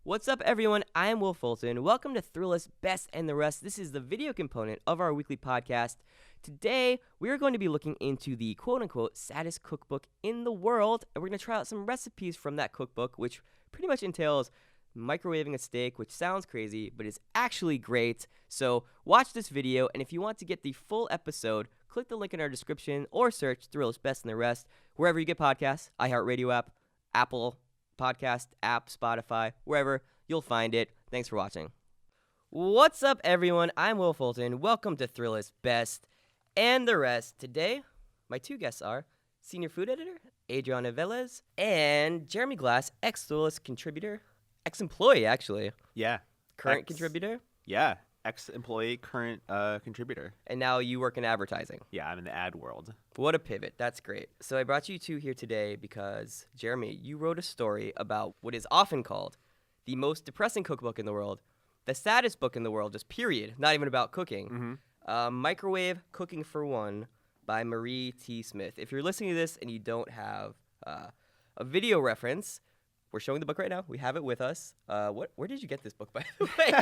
What's up, everyone? I'm Wil Fulton. Welcome to Thrillist Best and the Rest. This is the video component of our weekly podcast. Today, we are going to be looking into the quote-unquote saddest cookbook in the world, and we're going to try out some recipes from that cookbook, which pretty much entails microwaving a steak, which sounds crazy, but is actually great. So watch this video, and if you want to get the full episode, click the link in our description or search Thrillist Best and the Rest wherever you get podcasts, iHeartRadio app, Apple Podcast app, Spotify, wherever, you'll find it. Thanks for watching. What's up, everyone? I'm Wil Fulton. Welcome to Thrillist Best and the Rest. Today, my two guests are Senior Food Editor, Adriana Velez, and Jeremy Glass, ex-Thrillist contributor, ex-employee, actually. Yeah. Current contributor. Yeah. Ex-employee, current contributor. And now you work in advertising. Yeah, I'm in the ad world. What a pivot. That's great. So I brought you two here today because, Jeremy, you wrote a story about what is often called the most depressing cookbook in the world, the saddest book in the world, just period, not even about cooking. Microwave Cooking for One by Marie T. Smith. If you're listening to this and you don't have a video reference, we're showing the book right now. We have it with us. Where did you get this book, by the way?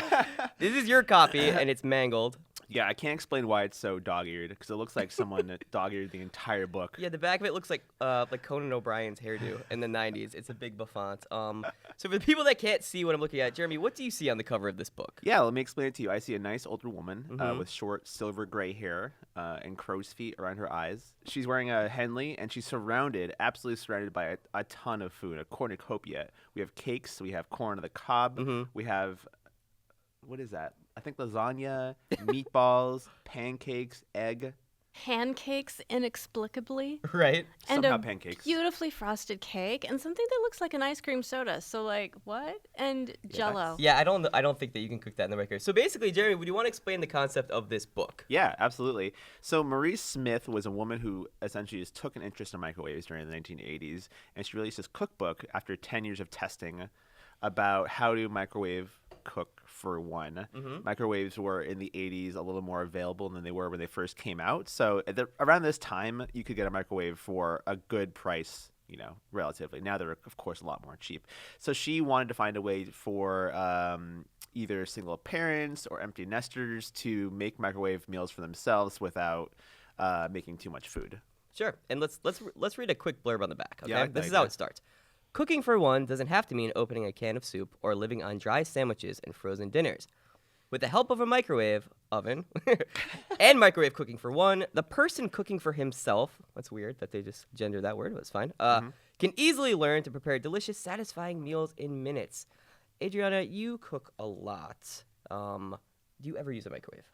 This is your copy, and it's mangled. Yeah, I can't explain why it's so dog-eared, because it looks like someone dog-eared the entire book. Yeah, the back of it looks like Conan O'Brien's hairdo in the 90s. It's a big buffant. So for the people that can't see what I'm looking at, Jeremy, what do you see on the cover of this book? Yeah, let me explain it to you. I see a nice older woman with short silver gray hair and crow's feet around her eyes. She's wearing a Henley, and she's absolutely surrounded by a ton of food, a cornucopia. We have cakes, we have corn on the cob, we have, what is that? I think lasagna, meatballs, pancakes, egg. Pancakes, inexplicably. Right. And Somehow a pancakes. beautifully frosted cake and something that looks like an ice cream soda. So, like, what? And Jell-O. Yeah, I don't think that you can cook that in the microwave. So basically, Jeremy, would you want to explain the concept of this book? Yeah, absolutely. So Marie Smith was a woman who essentially just took an interest in microwaves during the 1980s, and she released this cookbook after 10 years of testing about how to microwave cook for one. Microwaves were in the 80s a little more available than they were when they first came out. So around this time, you could get a microwave for a good price, relatively. Now they're, of course, a lot more cheap. So she wanted to find a way for either single parents or empty nesters to make microwave meals for themselves without making too much food. Sure. And let's read a quick blurb on the back. Okay, Yeah, this is how it starts. Cooking for one doesn't have to mean opening a can of soup or living on dry sandwiches and frozen dinners. With the help of a microwave oven and microwave cooking for one, the person cooking for himself, that's weird that they just gendered that word, but it's fine, can easily learn to prepare delicious, satisfying meals in minutes. Adriana, you cook a lot. Do you ever use a microwave?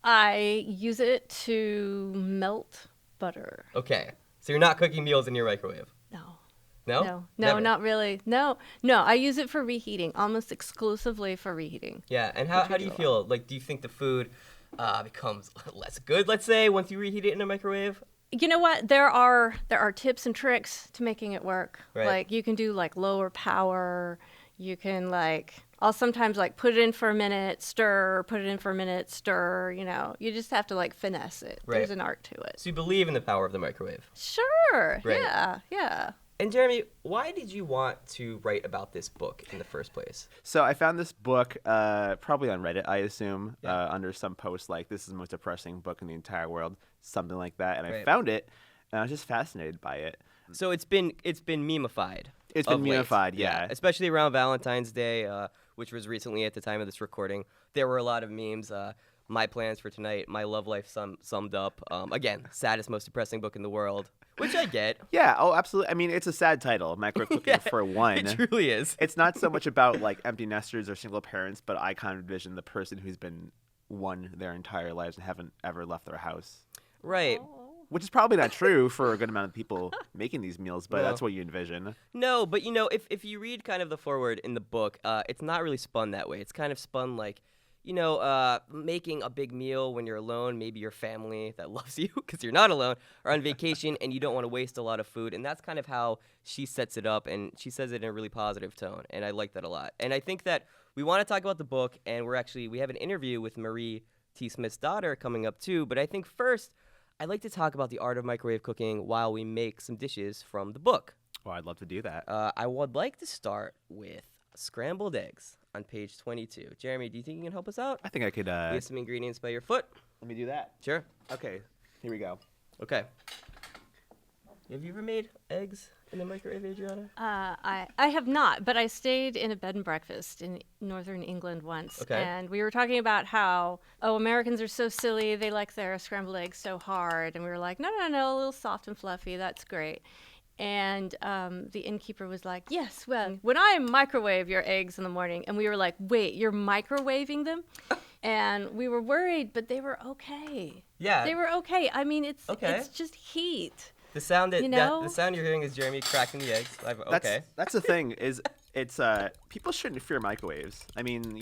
I use it to melt butter. Okay, so you're not cooking meals in your microwave? No. No? No, Never. not really. No, I use it for reheating, almost exclusively for reheating. Yeah, and how do you feel? Like, do you think the food becomes less good, let's say, once you reheat it in a microwave? You know what? There are tips and tricks to making it work. Right. Like, you can do, lower power. You can, I'll sometimes, put it in for a minute, stir, put it in for a minute, stir, You just have to, finesse it. Right. There's an art to it. So you believe in the power of the microwave? Sure. Right. Yeah. And Jeremy, why did you want to write about this book in the first place? So I found this book probably on Reddit, I assume, under some post like, this is the most depressing book in the entire world, something like that. And I found it, and I was just fascinated by it. So it's been memeified. It's been memeified, yeah. Especially around Valentine's Day, which was recently at the time of this recording. There were a lot of memes. My plans for tonight, my love life summed up. Again, saddest, most depressing book in the world. Which I get. Yeah, oh, absolutely. I mean, it's a sad title, Microwave Cooking for One. It truly is. It's not so much about, empty nesters or single parents, but I kind of envision the person who's been one their entire lives and haven't ever left their house. Right. Which is probably not true for a good amount of people making these meals, but that's what you envision. No, but, if you read kind of the foreword in the book, it's not really spun that way. It's kind of spun like, making a big meal when you're alone, maybe your family that loves you because you're not alone, are on vacation and you don't want to waste a lot of food. And that's kind of how she sets it up, and she says it in a really positive tone, and I like that a lot. And I think that we want to talk about the book, and we have an interview with Marie T. Smith's daughter coming up too, but I think first I'd like to talk about the art of microwave cooking while we make some dishes from the book. Well, I'd love to do that. I would like to start with scrambled eggs on page 22. Jeremy, do you think you can help us out? I think I could. We have some ingredients by your foot. Let me do that. Sure. Okay, here we go. Okay. Have you ever made eggs in the microwave, Adriana? I have not, but I stayed in a bed and breakfast in northern England once. Okay. And we were talking about how, Americans are so silly. They like their scrambled eggs so hard. And we were like, no, a little soft and fluffy. That's great. And the innkeeper was like, yes, well, when I microwave your eggs in the morning. And we were like, wait, you're microwaving them? And we were worried, but they were okay. Yeah. They were okay. I mean, it's Okay. it's just heat. The sound You know? the sound you're hearing is Jeremy cracking the eggs. Okay. That's the thing is it's people shouldn't fear microwaves. I mean,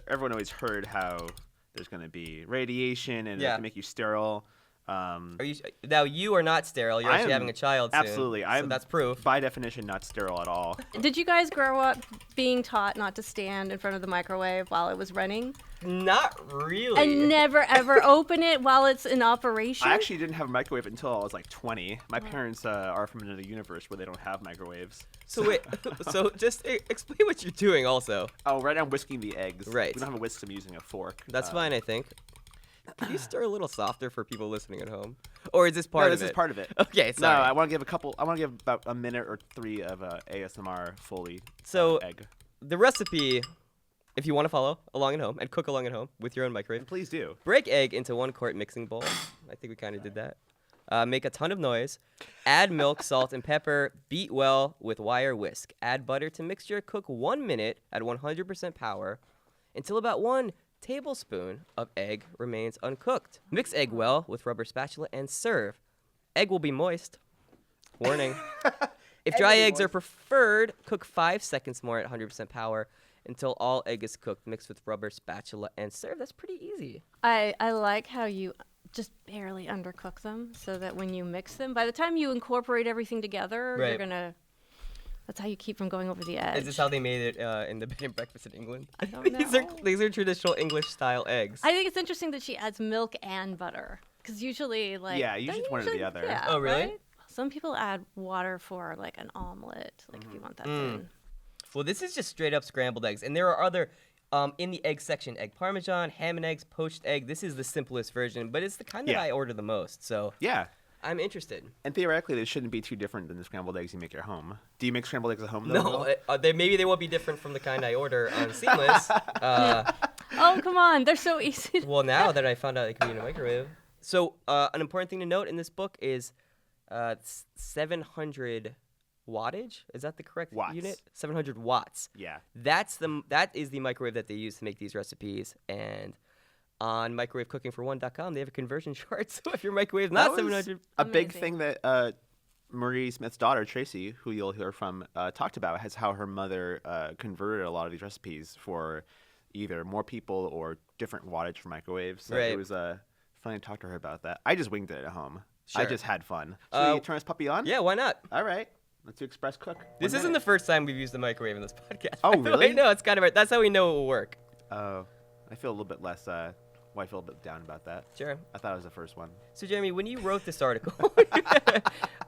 everyone always heard how there's going to be radiation and it Yeah. can make you sterile. Now you are not sterile. You're I actually am having a child soon. Absolutely. So that's proof. By definition not sterile at all. Did you guys grow up being taught not to stand in front of the microwave while it was running? Not really. And never ever open it while it's in operation? I actually didn't have a microwave until I was like 20. My parents are from another universe where they don't have microwaves. So wait. So just explain what you're doing also. Oh, right now I'm whisking the eggs. Right. We don't have a whisk, so I'm using a fork. That's fine, I think. Can you stir a little softer for people listening at home? Or is this part of it? This is part of it. Okay, sorry. No, I want to give about a minute or 3 of ASMR Foley So egg. the recipe, if you want to follow along at home and cook along at home with your own microwave, Please do. break egg into 1 quart mixing bowl. I think we kind of did that. Make a ton of noise. Add milk, salt, and pepper. Beat well with wire whisk. Add butter to mixture. Cook 1 minute at 100% power until about 1 tablespoon of egg remains uncooked. Mix egg well with rubber spatula and serve. Egg will be moist. Warning. If dry eggs are preferred, cook 5 seconds more at 100% power until all egg is cooked. Mix with rubber spatula and serve. That's pretty easy. I like how you just barely undercook them so that when you mix them, by the time you incorporate everything together, Right. you're going to... That's how you keep from going over the edge. Is this how they made it in the bed and breakfast in England? I don't know. These are traditional English style eggs. I think it's interesting that she adds milk and butter. Because usually, like... Yeah, usually it's one or the other. Yeah, Oh, really? right? Some people add water for, like, an omelet, like, if you want that thin. Well, this is just straight up scrambled eggs, and there are other in the egg section: egg parmesan, ham and eggs, poached egg. This is the simplest version, but it's the kind that Yeah. I order the most. So Yeah. I'm interested. And theoretically, they shouldn't be too different than the scrambled eggs you make at home. Do you make scrambled eggs at home, though? No, maybe they won't be different from the kind I order on Seamless. Oh, come on. They're so easy. Well, now that I found out it can be in a microwave. So an important thing to note in this book is 700 wattage. Is that the correct Watts. unit? 700 watts. Yeah. That is the microwave that they use to make these recipes. And on microwavecookingfor1.com, they have a conversion chart. So if your microwave is not That was 700, a big Amazing. thing that Marie Smith's daughter, Tracy, who you'll hear from, talked about, has how her mother converted a lot of these recipes for either more people or different wattage for microwaves. So Right. it was funny to talk to her about that. I just winged it at home. I Sure. just had fun. Should we turn this puppy on? yeah, why not? All right. Let's do Express Cook. This 1 isn't the minute. first time we've used the microwave in this podcast. Oh, by the way. really? No, it's kind of that's how we know it will work. I feel a little bit less. I feel a bit down about that. Sure. I thought it was the first one. So, Jeremy, when you wrote this article,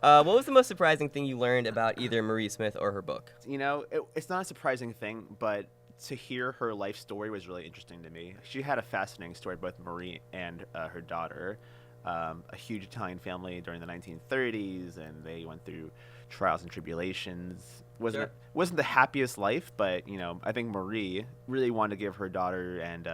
what was the most surprising thing you learned about either Marie Smith or her book? It's not a surprising thing, but to hear her life story was really interesting to me. She had a fascinating story, both Marie and her daughter. A huge Italian family during the 1930s, and they went through trials and tribulations. Wasn't the happiest life, but I think Marie really wanted to give her daughter and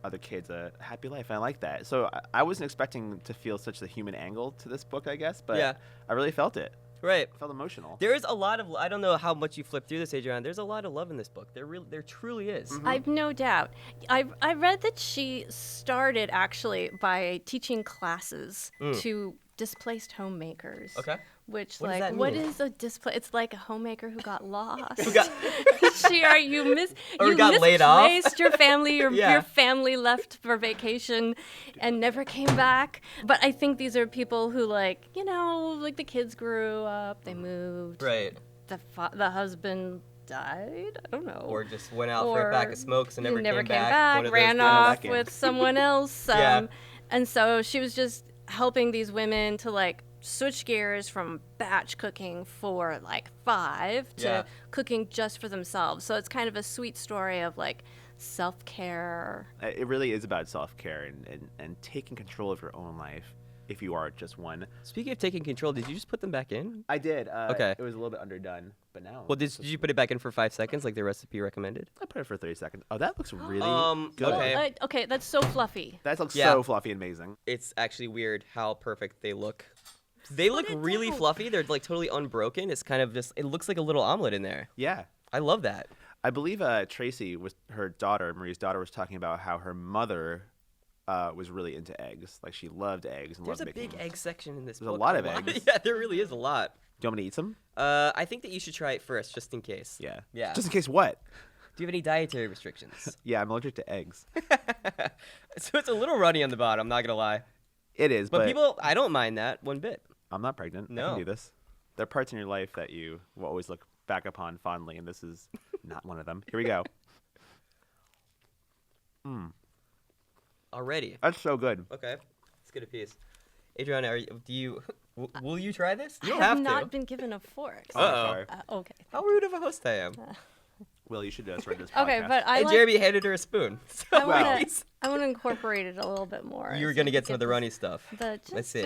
other kids a happy life, and I like that. So I wasn't expecting to feel such a human angle to this book, I guess, but Yeah. I really felt it. Right. I felt emotional. There is a lot of, I don't know how much you flipped through this, Adriana. There's a lot of love in this book. There truly is. I've no doubt. I read that she started actually by teaching classes to displaced homemakers. Okay. Which, What does that what mean? is a displaced? It's like a homemaker who got lost. Who got- you got laid off? misplaced your family. Yeah. Your family left for vacation and never came back. But I think these are people who, like the kids grew up, they moved. Right. The husband died. I don't know. Or just went out for a pack of smokes and never came came back. One of those ran things. off Back in. with someone else. Yeah. And so she was just helping these women to switch gears from batch cooking for like 5 to cooking just for themselves. So it's kind of a sweet story of like self-care. It really is about self-care and taking control of your own life if you are just one. Speaking of taking control, did you just put them back in? I did. Okay. It was a little bit underdone, but now. Well, did you put it back in for 5 seconds like the recipe recommended? I put it for 30 seconds. Oh, that looks really good. Okay. Okay, that's so fluffy. That looks Yeah. so fluffy and amazing. It's actually weird how perfect they look. They look it really down. fluffy. They're like totally unbroken. It's kind of just, it looks like a little omelet in there. Yeah. I love that. I believe Tracy, her daughter, Marie's daughter, was talking about how her mother was really into eggs. Like, she loved eggs and There's a loved making. big egg section in this There's a book. lot of eggs. Yeah, there really is a lot. Do you want me to eat some? I think that you should try it first, just in case. Yeah. Yeah. Just in case what? Do you have any dietary restrictions? Yeah, I'm allergic to eggs. So it's a little runny on the bottom, not gonna lie. It is, But but people, I don't mind that one bit. I'm not pregnant. I No. can do this. There are parts in your life that you will always look back upon fondly, and this is not one of them. Here we go. Already. That's so good. Okay. Let's get a piece. Adriana, will you try this? You I don't have have not to. been given a fork. Oh, Uh-oh. sorry. Okay. How rude of a host I am. Will, you should start this podcast. Okay, but I And like. Jeremy handed her a spoon. So I Wow. want to. I want to incorporate it a little bit more. you were so gonna we get some of the this- runny stuff. Let's see.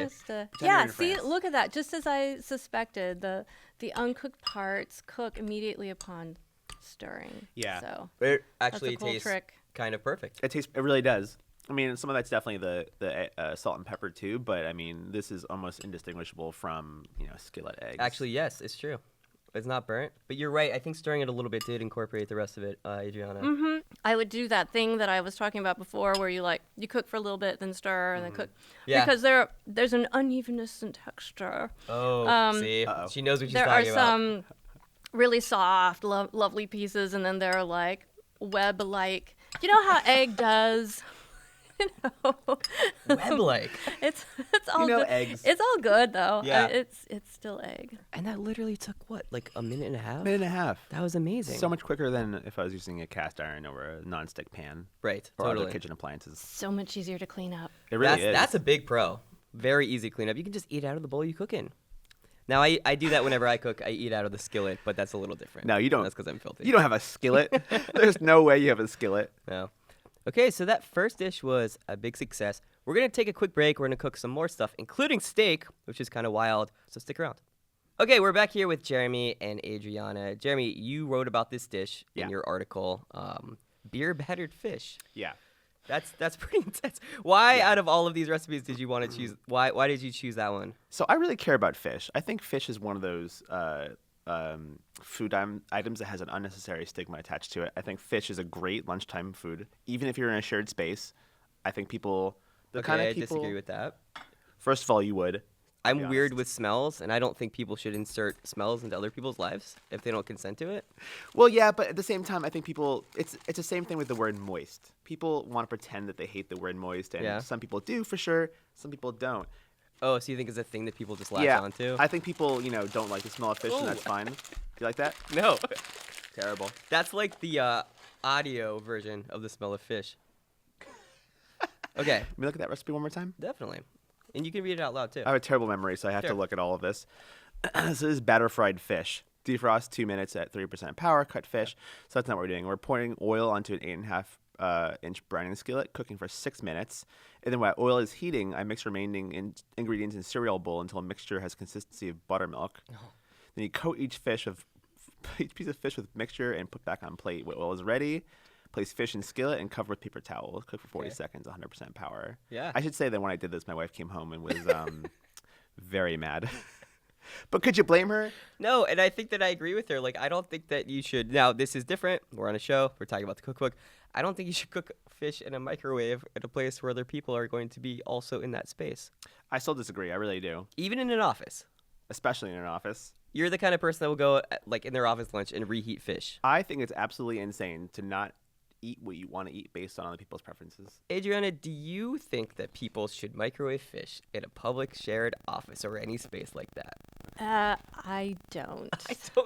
Yeah, in see, France. look at that. Just as I suspected, the uncooked parts cook immediately upon stirring. Yeah. So It that's actually a cool tastes trick. kind of perfect. It really does. I mean, some of that's definitely the salt and pepper too, but I mean, this is almost indistinguishable from skillet eggs. Actually, yes, it's true. It's not burnt, but you're right. I think stirring it a little bit did incorporate the rest of it, Adriana. I would do that thing that I was talking about before, where you cook for a little bit, then stir, and then cook. Yeah. Because there's an unevenness in texture. Oh, see, Uh-oh. she knows what she's There are talking about. some really soft, lovely pieces, and then there are like web-like. You know how egg does. Web-like, It's all You know good. eggs. It's all good though. Yeah. It's still egg. and that literally took what, like a minute and a half? minute and a half. That was amazing. So much quicker than if I was using a cast iron or a nonstick pan Right, or totally. other kitchen appliances. So much easier to clean up. It really that's is. that's a big pro. Very easy cleanup. You can just eat out of the bowl you cook in. Now I do that whenever I cook. I eat out of the skillet, but that's a little different. No, you don't. That's because I'm filthy. You don't have a skillet. There's no way you have a skillet. No. Okay, so that first dish was a big success. We're going to take a quick break. We're going to cook some more stuff, including steak, which is kind of wild, so stick around. Okay, we're back here with Jeremy and Adriana. Jeremy, you wrote about this dish in Yeah. your article, beer-battered fish. Yeah. That's pretty intense. Why, out of all of these recipes, did you want to choose? Why did you choose that one? So I really care about fish. I think fish is one of those food items that has an unnecessary stigma attached to it. I think fish is a great lunchtime food, even if you're in a shared space. I think people, the kind Okay, of I people. disagree with that. First of all, you would. I'm be weird honest. with smells, and I don't think people should insert smells into other people's lives if they don't consent to it. Well, yeah, but at the same time, I think people. It's the same thing with the word moist. People want to pretend that they hate the word moist, and Yeah. some people do for sure. Some people don't. Oh, so you think it's a thing that people just latch yeah, onto? I think people, don't like the smell of fish, and that's Ooh. fine. Do you like that? No. Terrible. That's like the audio version of the smell of fish. Okay, Let me look at that recipe one more time. definitely. And you can read it out loud, too. I have a terrible memory, so I have Sure. to look at all of this. So this is batter fried fish. Defrost 2 minutes at 30% power. Cut fish. So that's not what we're doing. We're pouring oil onto an 8.5 inch browning skillet, cooking for 6 minutes. And then while oil is heating, I mix remaining ingredients in cereal bowl until a mixture has consistency of buttermilk. Then you coat each piece of fish with mixture and put back on plate. When oil is ready, place fish in skillet and cover with paper towel. Cook for 40 Okay. seconds, 100% power. Yeah. I should say that when I did this, my wife came home and was very mad. But could you blame her? No, and I think that I agree with her. Like, I don't think that you should. Now, this is different. We're on a show. We're talking about the cookbook. I don't think you should cook fish in a microwave at a place where other people are going to be also in that space. I still disagree. I really do. Even in an office. Especially in an office. You're the kind of person that will go, like, in their office lunch and reheat fish. I think it's absolutely insane to not eat what you want to eat based on other people's preferences. Adriana, do you think that people should microwave fish in a public shared office or any space like that? I don't.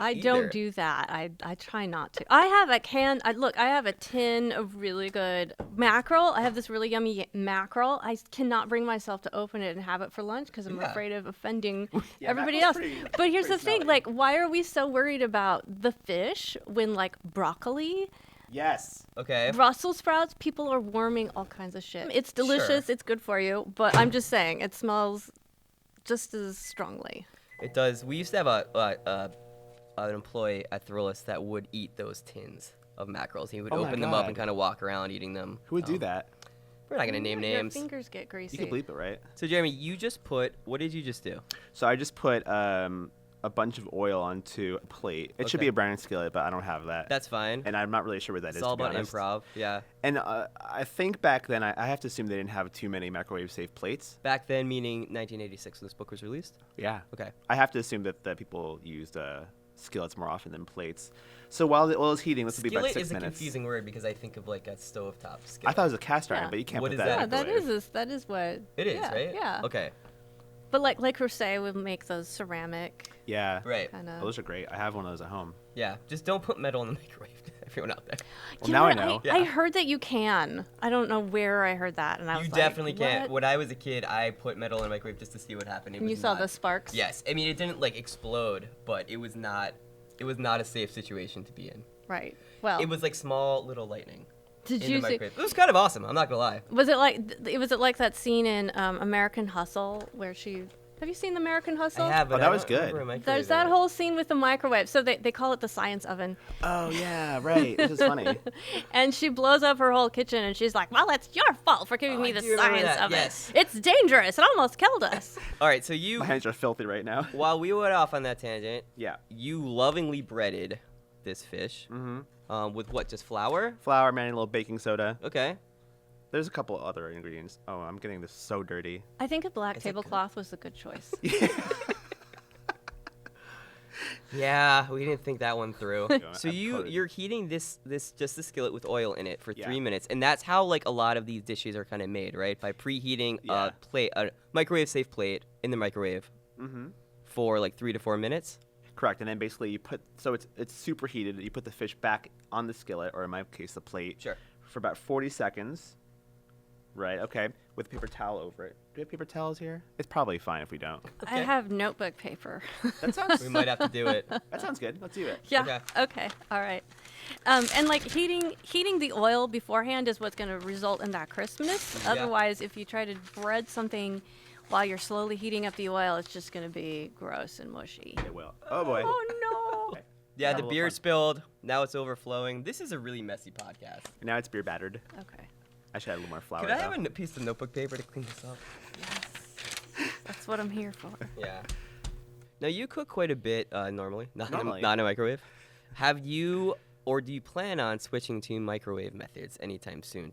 I don't either. do that. I try not to. I have a can. I have a tin of really good mackerel. I have this really yummy mackerel. I cannot bring myself to open it and have it for lunch because I'm afraid of offending everybody else. But here's the thing: like, why are we so worried about the fish when like broccoli? Yes. Okay. Brussels sprouts, people are warming all kinds of shit. It's delicious. Sure. It's good for you. But I'm just saying, it smells just as strongly. It does. We used to have an employee at Thrillist that would eat those tins of mackerels. He would open them up and kind of walk around eating them. Who would do that? We're not going to name names. Your fingers get greasy. You can bleep it, right? So, Jeremy, you just put, what did you just do? So I just put a bunch of oil onto a plate. It should be a browning skillet, but I don't have that. That's fine. And I'm not really sure what that is. It's all to be about honest. improv, yeah. And I think back then, I have to assume they didn't have too many microwave-safe plates. Back then, meaning 1986 when this book was released? Yeah. Okay. I have to assume that people used skillets more often than plates. So while the oil is heating, this will be about 6 Skillet is a minutes. confusing word because I think of like a stovetop skillet. I thought it was a cast iron, Yeah. but you can't What put is that that? in the Yeah, microwave. that is what. It is, yeah, right? Yeah. Okay. But like Crusade would make those ceramic Yeah. Right. kind Oh, of. those are great. I have one of those at home. Yeah. Just don't put metal in the microwave. Everyone out there. Well, now I know. I heard that you can. I don't know where I heard that, and I was You like, definitely can't. what? When I was a kid, I put metal in the microwave just to see what happened. It And was you saw not- the sparks. Yes. I mean, it didn't like explode, but it was not a safe situation to be in. Right. Well, It was like small little lightning did in you the see? microwave. It was kind of awesome. I'm not gonna lie. Was it like that scene in American Hustle where she? Have you seen American Hustle? I have, but that I was don't good. remember a microwave There's in that it. whole scene with the microwave. So they call it the science oven. Oh, yeah, right. This is funny. And she blows up her whole kitchen, and she's like, "Well, it's your fault for giving Oh, me I the do remember science that, oven. yes. It's dangerous. It almost killed us." All right, so you, My hands are filthy right now. while we went off on that tangent, Yeah. you lovingly breaded this fish with what? Just flour? Flour, man, a little baking soda. Okay. There's a couple other ingredients. Oh, I'm getting this so dirty. I think a black Is it good? tablecloth was a good choice. Yeah, we didn't think that one through. So I put it- you're heating this just the skillet with oil in it for Yeah. 3 minutes, and that's how like a lot of these dishes are kind of made, right? By preheating Yeah. a microwave safe plate in the microwave for like 3 to 4 minutes. Correct. And then basically you put, so it's super heated. You put the fish back on the skillet, or in my case, the plate. Sure. For about 40 seconds. Right, okay. With a paper towel over it. Do we have paper towels here? It's probably fine if we don't. I have notebook paper. That sounds We might have to do it. that sounds good. Let's do it. Yeah. Okay. All right. And like heating the oil beforehand is what's going to result in that crispness. Yeah. Otherwise, if you try to bread something while you're slowly heating up the oil, it's just going to be gross and mushy. It will. Oh boy. Oh no. Okay. Yeah, Have a the little beer fun. spilled. Now it's overflowing. This is a really messy podcast. And now it's beer battered. Okay. I should add a little more flour. Could I though. have a piece of notebook paper to clean this up? That's what I'm here for. Yeah. Now you cook quite a bit normally, Normally. not in a microwave. Have you, or do you plan on switching to microwave methods anytime soon,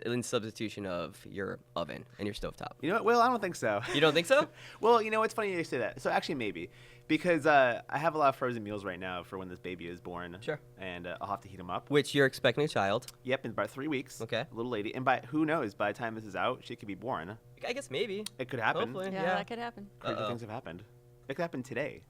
in substitution of your oven and your stovetop? You know what, Will? I don't think so. You don't think so? Well, you know, it's funny you say that. So actually, maybe. Because I have a lot of frozen meals right now for when this baby is born. Sure. And I'll have to heat them up. Which you're expecting a child? Yep, in about 3 weeks. Okay. A little lady. And who knows, by the time this is out, she could be born. I guess maybe. It could happen. Hopefully. Yeah, that could happen. Crazy Uh-oh. things have happened. It could happen today.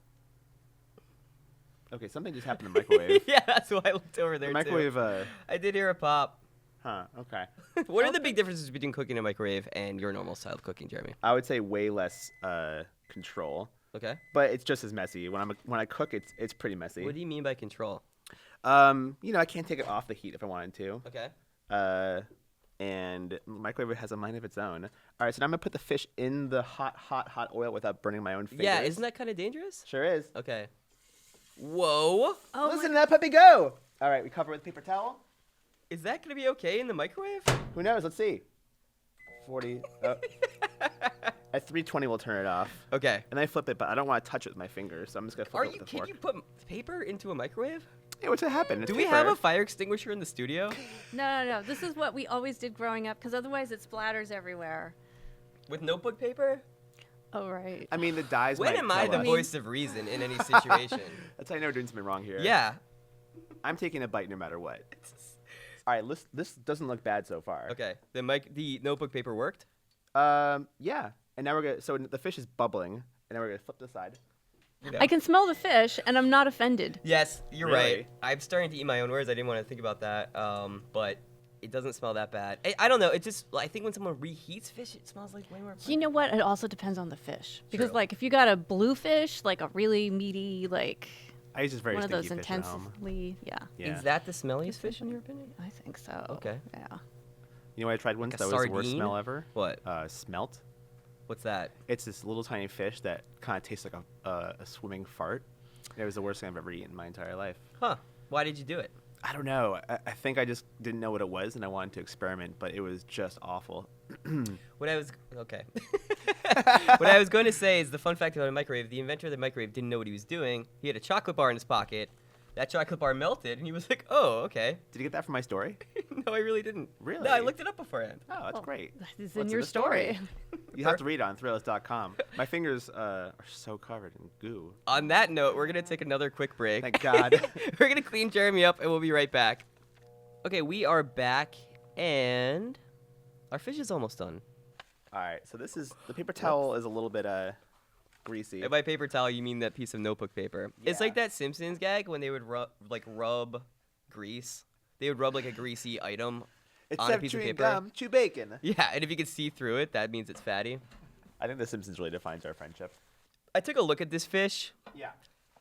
Okay, something just happened in the microwave. Yeah, that's why I looked over there The microwave, too. I did hear a pop. okay. What are the big differences between cooking in a microwave and your normal style of cooking, Jeremy? I would say way less control, Okay. but it's just as messy. When I cook, it's pretty messy. What do you mean by control? You know, I can't take it off the heat if I wanted to. Okay. And the microwave has a mind of its own. All right, so now I'm gonna put the fish in the hot oil without burning my own fingers. Yeah, isn't that kind of dangerous? Sure is. Okay. Whoa. Oh Listen to that puppy go! All right, we cover it with paper towel. Is that going to be okay in the microwave? Who knows? Let's see. 40. Oh. At 320, we'll turn it off. Okay. And then I flip it, but I don't want to touch it with my fingers, so I'm just gonna flip Are it you with the can fork. you put paper into a microwave? Hey, what's happened? Do we have a fire extinguisher in the studio? No. This is what we always did growing up, because otherwise it splatters everywhere. With notebook paper? Oh right. I mean, the dyes. When might am I kill the us. voice of reason in any situation? That's how you know we're doing something wrong here. Yeah. I'm taking a bite no matter what. All right, this doesn't look bad so far. Okay. The notebook paper worked? Yeah. And now we're gonna. So the fish is bubbling, and now we're gonna flip this side. You know? I can smell the fish, and I'm not offended. Yes, you're Really? right. I'm starting to eat my own words. I didn't want to think about that, but it doesn't smell that bad. I don't know. It just, I think when someone reheats fish, it smells like way more. You know what? It also depends on the fish. Because, True. like, if you got a blue fish, like a really meaty, like I use just very one of stinky those fish at home. intensely, Yeah. Is that the smelliest fish in your opinion? I think so. Okay. Yeah. You know what I tried once a that was the worst sardine? smell ever? What? Smelt. What's that? It's this little tiny fish that kind of tastes like a swimming fart. It was the worst thing I've ever eaten in my entire life. Huh. Why did you do it? I don't know. I think I just didn't know what it was, and I wanted to experiment, but it was just awful. What I was what I was going to say is the fun fact about a microwave. The inventor of the microwave didn't know what he was doing. He had a chocolate bar in his pocket. That chocolate bar melted, and he was like, "Oh, okay." Did you get that from my story? No, I really didn't. Really? No, I looked it up beforehand. Oh, that's great. That is What's in your the story? story. You have to read it on Thrillist.com. My fingers are so covered in goo. On that note, we're gonna take another quick break. Thank God. We're gonna clean Jeremy up, and we'll be right back. Okay, we are back, and our fish is almost done. All right, so this is the paper towel is a little bit greasy. And by paper towel, you mean that piece of notebook paper. It's Yeah. like that Simpsons gag when they would rub grease. They would rub like a greasy item It's on a piece of chewing paper. gum, chew bacon. Yeah, and if you can see through it, that means it's fatty. I think The Simpsons really defines our friendship. I took a look at this fish. Yeah.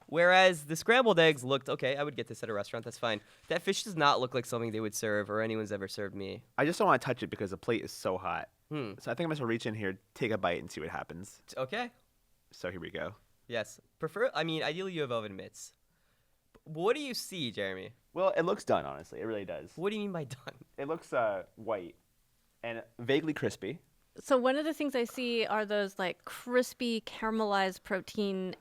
Whereas the scrambled eggs looked okay, I would get this at a restaurant. That's fine. That fish does not look like something they would serve or anyone's ever served me. I just don't want to touch it because the plate is so hot. Hmm. So I think I'm just gonna reach in here, take a bite, and see what happens. Okay. So here we go. Yes. Ideally you have oven mitts. What do you see, Jeremy? Well, it looks done, honestly. It really does. What do you mean by done? It looks white and vaguely crispy. So one of the things I see are those like crispy caramelized protein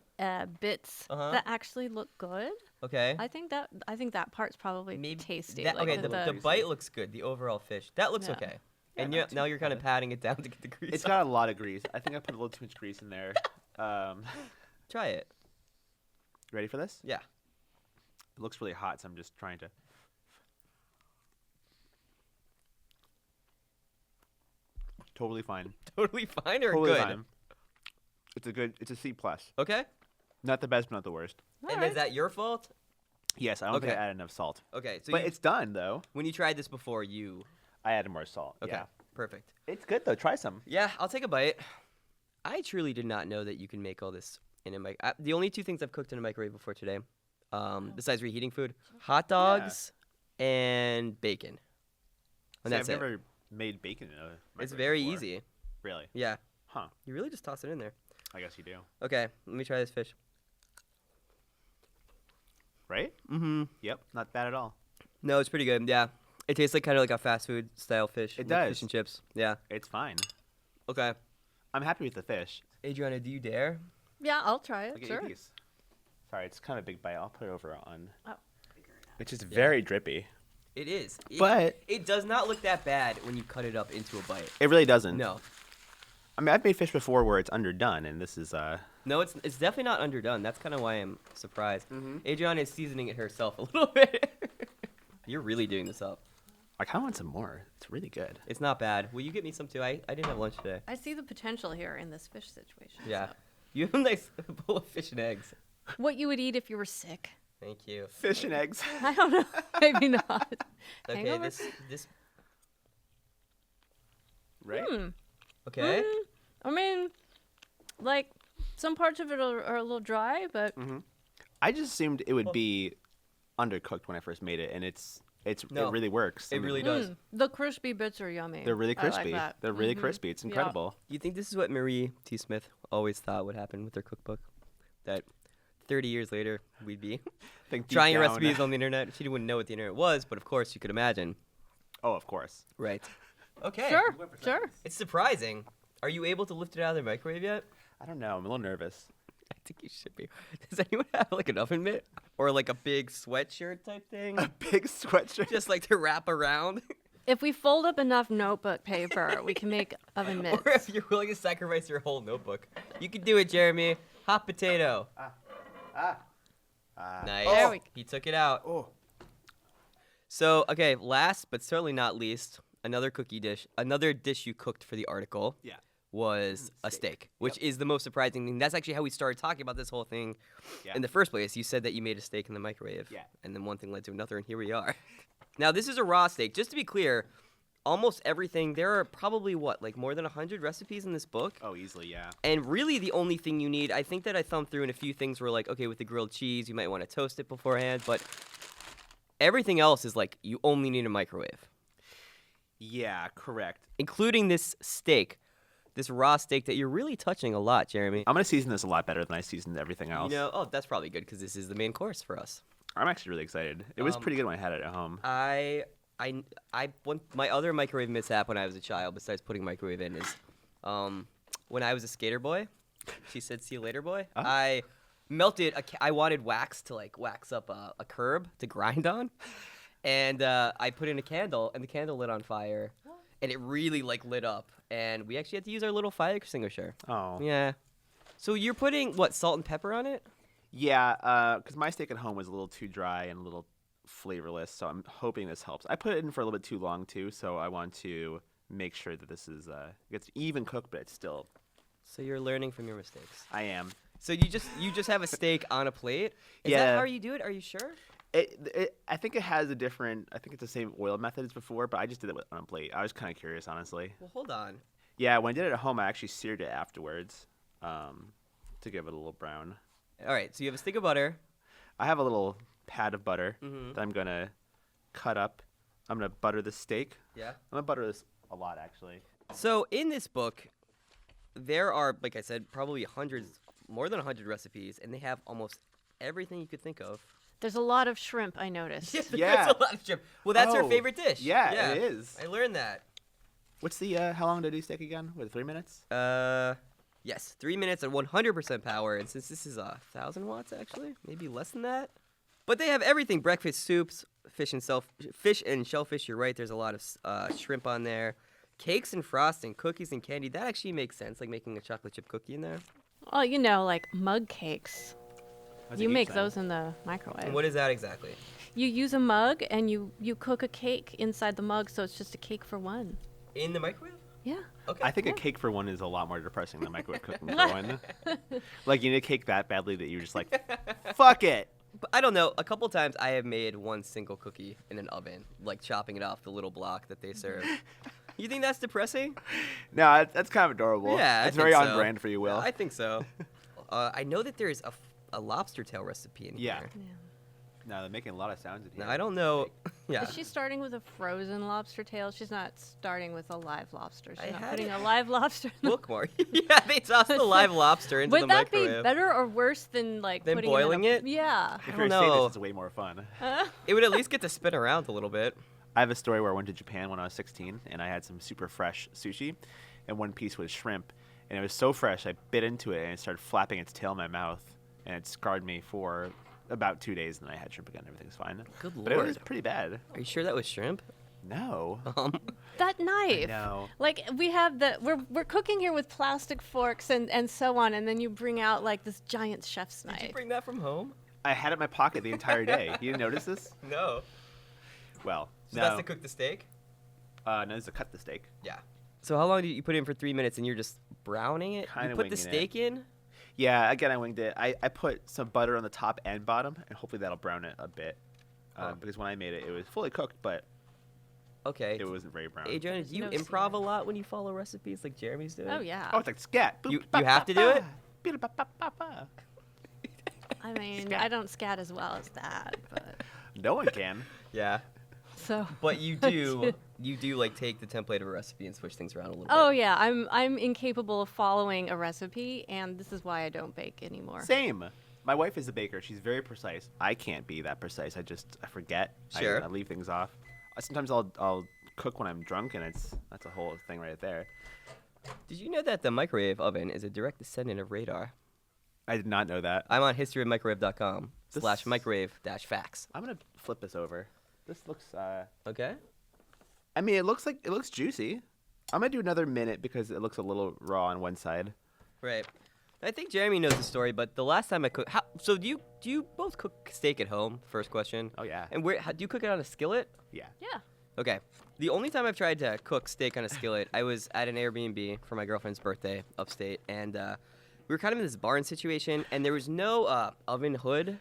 bits Uh-huh. that actually look good. Okay. I think that part's probably tasty. That, like okay, with the bite looks good. The overall fish. That looks Yeah. okay. Yeah, And not now too you're kind of bad. patting it down to get the grease It's off. got a lot of grease. I think I put a little too much grease in there. Try it. Ready for this? Yeah. It looks really hot, so I'm just trying to. Totally fine. Totally fine or Totally good? fine. It's a C plus. Okay. Not the best, but not the worst. And is that your fault? Yes, I don't think I Okay. added enough salt. Okay. So But it's done though. when you tried this before, you... I added more salt. Okay. Yeah. Perfect. It's good though. Try some. Yeah, I'll take a bite. I truly did not know that you can make all this in a mic. The only two things I've cooked in a microwave before today, besides reheating food, hot dogs and bacon. And See, that's I've it. never made bacon in a microwave It's very before. easy. Really? Yeah. Huh. You really just toss it in there. I guess you do. Okay, let me try this fish. Right? Mm-hmm. Yep. Not bad at all. No, it's pretty good. Yeah. It tastes like kind of like a fast food style fish. It like does. Fish and chips. Yeah. It's fine. Okay. I'm happy with the fish. Adriana, do you dare? Yeah, I'll try it. Look at Sure. you piece. Sorry, it's kind of a big bite. I'll put it over on. Oh. It's just very drippy. It is. But- it does not look that bad when you cut it up into a bite. It really doesn't. No. I mean, I've made fish before where it's underdone, and this is No, it's definitely not underdone. That's kind of why I'm surprised. Mhm. Adriana is seasoning it herself a little bit. You're really doing this up. I kind of want some more. It's really good. It's not bad. Will you get me some too? I didn't have lunch today. I see the potential here in this fish situation. Yeah. so. You have a nice bowl of fish and eggs. What you would eat if you were sick? Thank you. Fish and eggs. I don't know. Maybe not. Okay, Hangover? this Right? okay. I mean, like some parts of it are a little dry, but I just assumed it would be undercooked when I first made it, and No. it really works. It really does. the crispy bits are yummy. They're really I like crispy. that. They're really crispy. It's incredible. You think this is what Marie T. Smith always thought would happen with her cookbook? That 30 years later, we'd be Think deep trying down- recipes on the internet. She wouldn't know what the internet was, but of course you could imagine. Oh, of course. Right. Okay. Sure. It's surprising. Are you able to lift it out of the microwave yet? I don't know. I'm a little nervous. I think you should be. Does anyone have like an oven mitt or like a big sweatshirt type thing? A big sweatshirt. Just like to wrap around? If we fold up enough notebook paper, we can make oven mitts. Or if you're willing to sacrifice your whole notebook. You can do it, Jeremy. Hot potato. Nice. There we go. He took it out. Oh. So, okay, last but certainly not least, another cookie dish. Another dish you cooked for the article. Yeah. was a steak, which is the most surprising thing. That's actually how we started talking about this whole thing in the first place. You said that you made a steak in the microwave. Yeah. And then one thing led to another, and here we are. Now, this is a raw steak. Just to be clear, almost everything, there are probably, more than 100 recipes in this book? Oh, easily, yeah. And really the only thing you need, I think that I thumbed through and a few things were like, okay, with the grilled cheese, you might want to toast it beforehand, but everything else is like, you only need a microwave. Yeah, correct. Including this steak, this raw steak that you're really touching a lot, Jeremy. I'm going to season this a lot better than I seasoned everything else. That's probably good because this is the main course for us. I'm actually really excited. It was pretty good when I had it at home. My other microwave mishap when I was a child, besides putting microwave in, is when I was a skater boy. She said, "See you later, boy." Oh. I melted. I wanted wax to wax up a curb to grind on, and I put in a candle, and the candle lit on fire, and it really lit up, and we actually had to use our little fire extinguisher. Oh. Yeah. So you're putting salt and pepper on it? Yeah, because my steak at home was a little too dry and a little flavorless, so I'm hoping this helps. I put it in for a little bit too long too, so I want to make sure that this is gets even cooked, but it's still. So you're learning from your mistakes. I am. So you just have a steak on a plate? Is that how you do it? Are you sure? I think it has a different. I think it's the same oil method as before, but I just did it on a plate. I was kind of curious, honestly. Well, hold on. Yeah, when I did it at home, I actually seared it afterwards to give it a little brown. All right, so you have a stick of butter. I have a little pad of butter that I'm gonna cut up. I'm gonna butter the steak. Yeah. I'm gonna butter this a lot, actually. So in this book, there are, like I said, probably more than 100 recipes, and they have almost everything you could think of. There's a lot of shrimp, I noticed. Yeah. There's a lot of shrimp. Well, that's her Oh, favorite dish. yeah, it is. I learned that. What's the how long to do steak again? Was it 3 minutes? Yes, 3 minutes at 100% power, and since this is 1,000 watts, actually, maybe less than that. But they have everything: breakfast soups, fish and shellfish. You're right. There's a lot of shrimp on there, cakes and frosting, cookies and candy. That actually makes sense, like making a chocolate chip cookie in there. Well, like mug cakes. You make those in the microwave. And what is that exactly? You use a mug and you cook a cake inside the mug, so it's just a cake for one. In the microwave? Yeah. Okay. I think a cake for one is a lot more depressing than microwave cooking for one. Like, you need a cake that badly that you're just like, fuck it. But I don't know. A couple times I have made one single cookie in an oven, like chopping it off the little block that they serve. You think that's depressing? No, that's kind of adorable. Yeah, it's very on brand for you, Will. I think so. I know that there's a lobster tail recipe in Yeah. here. No, they're making a lot of sounds in here. Now, I don't know. Yeah. Is she starting with a frozen lobster tail? She's not starting with a live lobster. She's I not had putting it. a live lobster. In the... Look more. Yeah, they toss the live lobster into the Would that microwave. be better or worse than Than putting boiling it? it? Yeah. If I you're don't a sadist, know. it's way more fun. It would at least get to spin around a little bit. I have a story where I went to Japan when I was 16, and I had some super fresh sushi, and one piece was shrimp, and it was so fresh, I bit into it, and it started flapping its tail in my mouth, and it scarred me for about 2 days, and then I had shrimp again. Everything's fine. Good But it was lord. pretty bad. Are you sure that was shrimp? No. That knife. No. Like we have we're cooking here with plastic forks and so on, and then you bring out like this giant chef's Did you knife. bring that from home? I had it in my pocket the entire day. You didn't notice this? No. Well, So no. that's to cook the steak? No, this is to cut the steak. Yeah. So how long did you put it in for 3 minutes, and you're just browning it? Kinda You put the winging it. steak in? Yeah, again, I winged it. I put some butter on the top and bottom, and hopefully that'll brown it a bit. Because when I made it, it was fully cooked, but Okay. it wasn't very brown. Adriana, do you No improv sear. a lot when you follow recipes like Jeremy's doing? Oh yeah. Oh, it's like scat. You have to do it? I mean, Scat. I don't scat as well as that, but No one can. Yeah. so. But you do like take the template of a recipe and switch things around a little Oh bit. yeah, I'm incapable of following a recipe, and this is why I don't bake anymore. Same. My wife is a baker. She's very precise. I can't be that precise. I forget. Sure. I leave things off. Sometimes I'll cook when I'm drunk, and that's a whole thing right there. Did you know that the microwave oven is a direct descendant of radar? I did not know that. I'm on historyofmicrowave.com This- /microwave-facts. I'm gonna flip this over. This looks. Okay. I mean, it looks juicy. I'm gonna do another minute because it looks a little raw on one side. Right. I think Jeremy knows the story, but the last time I cooked, so do you both cook steak at home? First question. Oh yeah. And do you cook it on a skillet? Yeah. Yeah. Okay. The only time I've tried to cook steak on a skillet, I was at an Airbnb for my girlfriend's birthday upstate, and we were kind of in this barn situation, and there was no oven hood,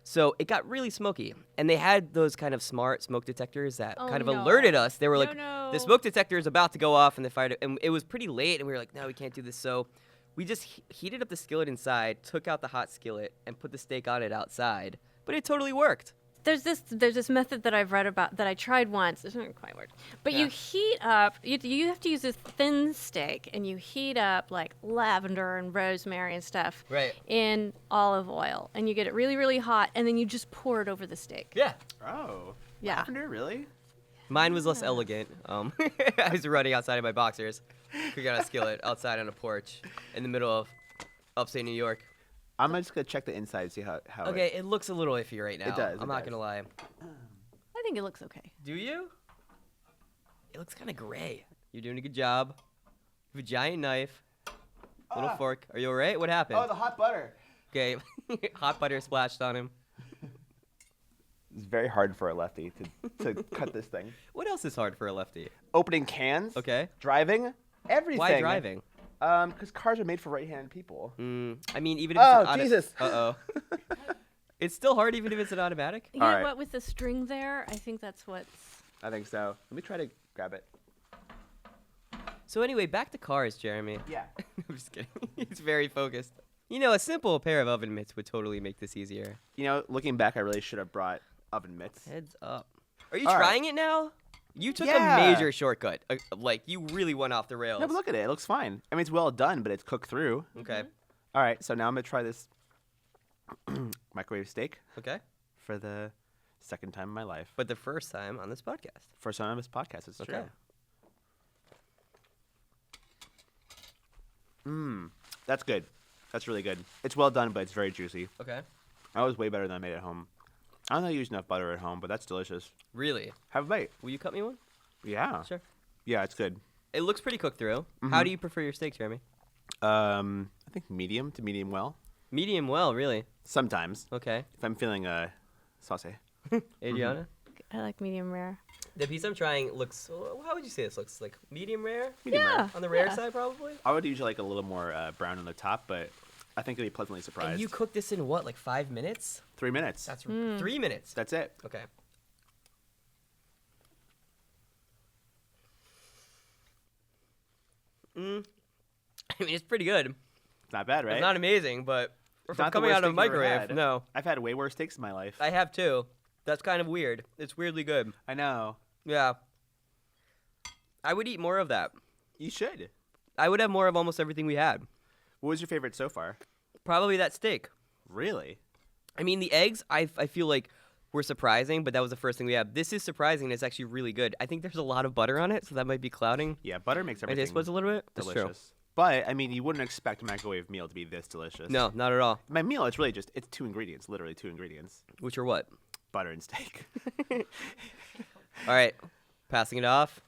so it got really smoky. And they had those kind of smart smoke detectors that kind of alerted us. They were like, the smoke detector is about to go off, and the fire, and it was pretty late, and we were like, no, we can't do this. So we just heated up the skillet inside, took out the hot skillet, and put the steak on it outside. But it totally worked. There's this method that I've read about that I tried once. It doesn't quite work. But you heat up, you have to use a thin steak, and you heat up like lavender and rosemary and stuff in olive oil. And you get it really, really hot, and then you just pour it over the steak. Yeah. Oh. Yeah. Lavender, really? Mine was less elegant. I was running outside in my boxers, cooking on a skillet outside on a porch in the middle of upstate New York. I'm just going to check the inside and see how Okay, it looks a little iffy right now. It does. I'm not going to lie. I think it looks okay. Do you? It looks kind of gray. You're doing a good job. You have a giant knife, little fork. Are you all right? What happened? Oh, the hot butter. Okay, hot butter splashed on him. It's very hard for a lefty to cut this thing. What else is hard for a lefty? Opening cans. Okay. Driving. Everything. Why driving? Because cars are made for right-handed people. I mean, even if it's an Jesus. Uh-oh. It's still hard even if it's an automatic? You know Alright. what? With the string there, I think that's what's... I think so. Let me try to grab it. So anyway, back to cars, Jeremy. Yeah. I'm just kidding. He's very focused. You know, a simple pair of oven mitts would totally make this easier. You know, looking back, I really should have brought oven mitts. Heads up. Are you All right. trying it now? You took Yeah. a major shortcut. Like, you really went off the rails. No, but look at it. It looks fine. I mean, it's well done, but it's cooked through. Okay. All right, so now I'm going to try this microwave steak Okay. for the second time in my life. But the first time on this podcast. First time on this podcast, it's Okay. true. That's good. That's really good. It's well done, but it's very juicy. Okay. That was way better than I made at home. I don't know use enough butter at home, but that's delicious. Really? Have a bite. Will you cut me one? Yeah. Sure. Yeah, it's good. It looks pretty cooked through. How do you prefer your steak, Jeremy? I think medium to medium well. Medium well, really. Sometimes. Okay. If I'm feeling sauce. Adriana? I like medium rare. The piece I'm trying looks, how would you say this looks? Like medium rare? Medium Yeah. rare. On the rare side, probably? I would usually like a little more brown on the top, but I think you'll be pleasantly surprised. And you cooked this in what, like 5 minutes? 3 minutes. That's 3 minutes. That's it. Okay. I mean, it's pretty good. It's not bad, right? It's not amazing, but It's for not the coming worst out of a steak you've ever microwave, had. no. I've had way worse steaks in my life. I have too. That's kind of weird. It's weirdly good. I know. Yeah. I would eat more of that. You should. I would have more of almost everything we had. What was your favorite so far? Probably that steak. Really? I mean, the eggs, I feel like were surprising, but that was the first thing we had. This is surprising, and it's actually really good. I think there's a lot of butter on it, so that might be clouding Yeah, butter makes my everything taste buds a little bit. That's delicious. true. But, I mean, you wouldn't expect a microwave meal to be this delicious. No, not at all. My meal, it's really just, it's 2 ingredients, literally 2 ingredients. Which are what? Butter and steak. All right, passing it off.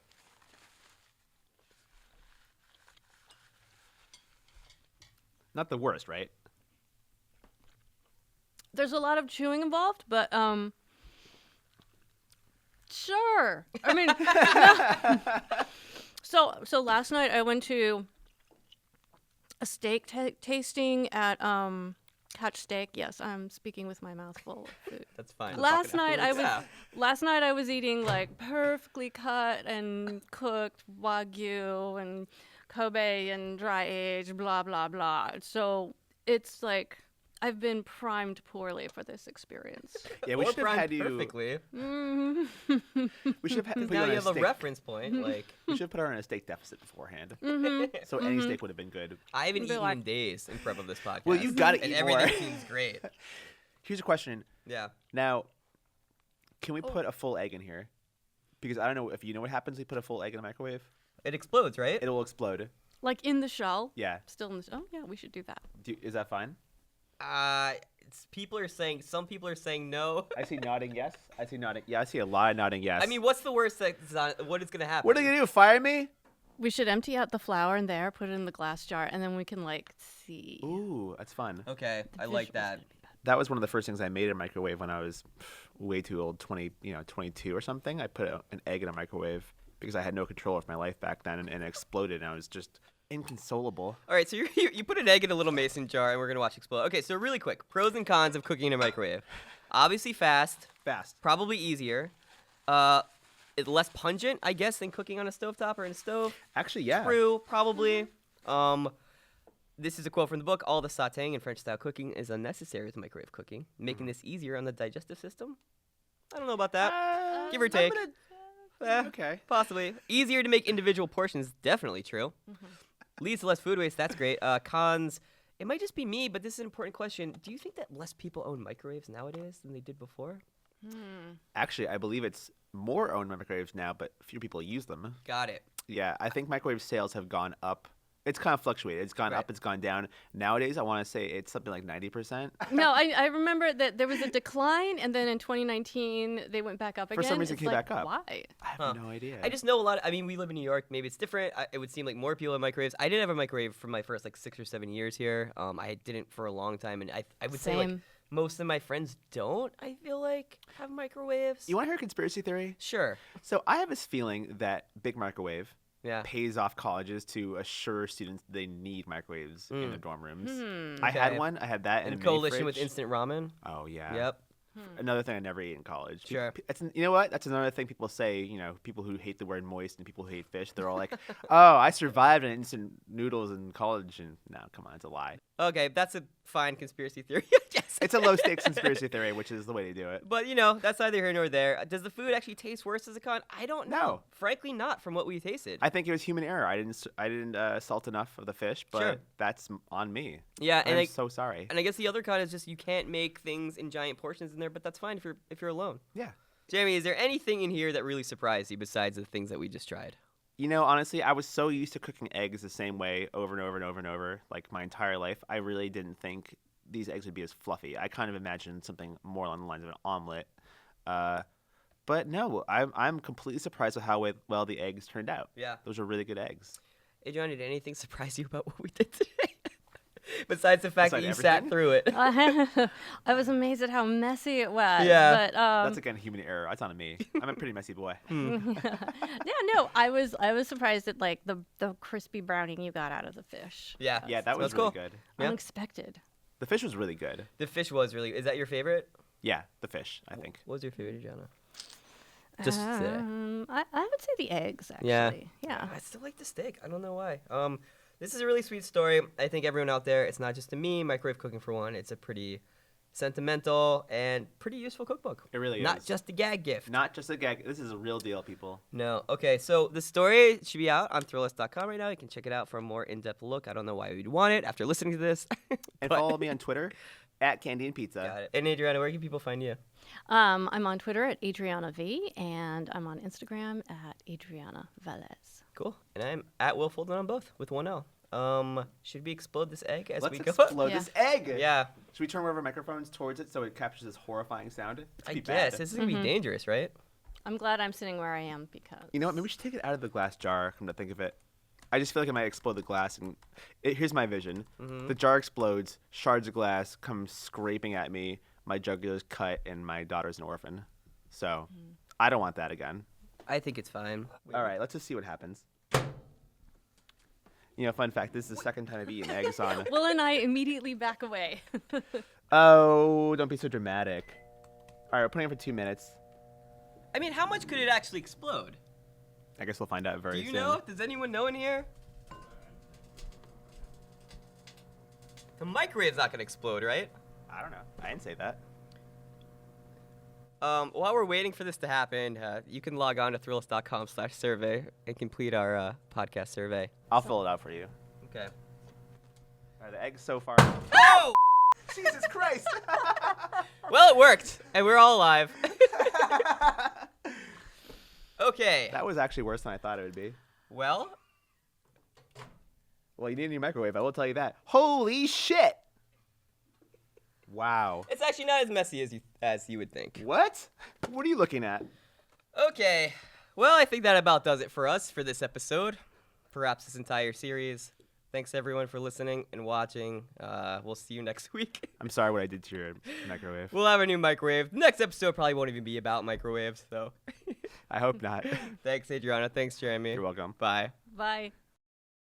Not the worst, right? There's a lot of chewing involved, but sure. I mean, so last night I went to a steak tasting at Catch Steak. Yes, I'm speaking with my mouth full of food. That's fine. Last night I was Yeah. last night I was eating like perfectly cut and cooked Wagyu and Kobe and dry aged, blah blah blah. So it's like I've been primed poorly for this experience. Yeah, we Or should have primed had you. perfectly. We should have put you Now on you a have a steak. reference point. Like, We should have put her on a steak deficit beforehand. So any steak would have been good. I haven't Be eaten like- in days in prep of this podcast. Well, you gotta and eat everything more. seems great. Here's a question. Yeah. Now, can we put a full egg in here? Because I don't know if you know what happens if you put a full egg in the microwave. It explodes, right? It'll explode. Like in the shell. Yeah. Still in the oh yeah, we should do that. Is that fine? Some people are saying no. I see nodding yes. I see nodding. Yeah, I see a lot of nodding yes. I mean, what's the worst what is going to happen? what are they gonna do? Fire me? We should empty out the flour in there, put it in the glass jar, and then we can like see. Ooh, that's fun. Okay, I The like visual's that. gonna be better. that was one of the first things I made in a microwave when I was way too old, 22 or something. I put an egg in a microwave because I had no control of my life back then, and it exploded, and I was just inconsolable. All right, so you put an egg in a little mason jar, and we're gonna watch explode. Okay, so really quick, pros and cons of cooking in a microwave. Obviously fast, probably easier. It's less pungent, I guess, than cooking on a stovetop or in a stove. Actually, yeah. True, probably. This is a quote from the book. All the sautéing in French-style cooking is unnecessary with microwave cooking, making this easier on the digestive system. I don't know about that. Give or take. Okay. Possibly. Easier to make individual portions, definitely true. Leads to less food waste, that's great. Cons, it might just be me, but this is an important question. Do you think that less people own microwaves nowadays than they did before? Actually, I believe it's more owned microwaves now, but fewer people use them. Got it. Yeah, I think microwave sales have gone up. It's kind of fluctuated. It's gone up, it's gone down. Nowadays, I want to say it's something like 90%. No, I remember that there was a decline, and then in 2019, they went back up again. For some reason, it came back up. Why? I have no idea. I just know a lot. I mean, we live in New York. Maybe it's different. It would seem like more people have microwaves. I didn't have a microwave for my first 6 or 7 years here. I didn't for a long time, and I would say most of my friends don't. I feel like have microwaves. You want to hear a conspiracy theory? Sure. So I have this feeling that big microwave yeah. pays off colleges to assure students they need microwaves in their dorm rooms. Okay. I had one. I had that in a coalition with fridge. instant ramen. Oh yeah. Yep. Another thing I never ate in college. Sure. You know what? That's another thing people say. You know, people who hate the word moist and people who hate fish. They're all like, "Oh, I survived on instant noodles in college." And no, come on, it's a lie. Okay, that's a fine conspiracy theory. Yes. It's a low stakes conspiracy theory, which is the way to do it. But that's neither here nor there. Does the food actually taste worse as a con? I don't know. No. Frankly, not from what we tasted. I think it was human error. I didn't salt enough of the fish, but that's on me. Yeah, and I'm so sorry. And I guess the other con is just you can't make things in giant portions in there, but that's fine if you're alone. Yeah. Jeremy, is there anything in here that really surprised you besides the things that we just tried? You know, honestly, I was so used to cooking eggs the same way over and over and over and over, like my entire life. I really didn't think these eggs would be as fluffy. I kind of imagined something more along the lines of an omelet. But no, I'm completely surprised with how well the eggs turned out. Yeah. Those are really good eggs. Adriana, did anything surprise you about what we did today? Besides the fact that you sat through it. I was amazed at how messy it was. Yeah. But, that's again human error. That's on me. I'm a pretty messy boy. I was surprised at the crispy browning you got out of the fish. Yeah. Yeah, that was really good. Yeah. Unexpected. The fish was really good. The fish was really. Is that your favorite? Yeah, the fish, I think. What was your favorite, Adriana? Just today. I would say the eggs, actually. Yeah. I still like the steak. I don't know why. This is a really sweet story. I think everyone out there, it's not just to me, microwave cooking for one. It's a pretty sentimental and pretty useful cookbook. It really is. Not just a gag gift. Not just a gag. This is a real deal, people. No. Okay, so the story should be out on Thrillist.com right now. You can check it out for a more in-depth look. I don't know why you'd want it after listening to this. And follow me on Twitter at Candy and Pizza. Got it. And Adriana, where can people find you? I'm on Twitter at Adriana V, and I'm on Instagram at Adriana Velez. Cool. And I'm at Wil Fulton on both with one L. Should we explode this egg as we go? Let's explode this egg. Yeah. Should we turn over microphones towards it so it captures this horrifying sound? I guess. This is going to be dangerous, right? I'm glad I'm sitting where I am because... You know what? Maybe we should take it out of the glass jar, come to think of it. I just feel like it might explode the glass. And here's my vision. The jar explodes, shards of glass come scraping at me, my jugular's cut, and my daughter's an orphan. So I don't want that again. I think it's fine. All right, let's just see what happens. Fun fact, this is the second time I've eaten eggs on. Will and I immediately back away. Oh, don't be so dramatic. All right, we're putting it for 2 minutes. I mean, how much could it actually explode? I guess we'll find out very soon. Do you know? Does anyone know in here? The microwave's not going to explode, right? I don't know. I didn't say that. While we're waiting for this to happen, you can log on to Thrillist.com/survey and complete our podcast survey. I'll fill it out for you. Okay. All right, the eggs so far. Oh! Jesus Christ! Well, it worked, and we're all alive. Okay. That was actually worse than I thought it would be. Well, you need a new microwave. I will tell you that. Holy shit! Wow. it's actually not as messy as you would think. What? What are you looking at? Okay. Well, I think that about does it for us for this episode. Perhaps this entire series. Thanks everyone for listening and watching. We'll see you next week. I'm sorry what I did to your microwave. We'll have a new microwave. The next episode probably won't even be about microwaves, so. I hope not. Thanks, Adriana. Thanks, Jeremy. You're welcome. Bye. Bye.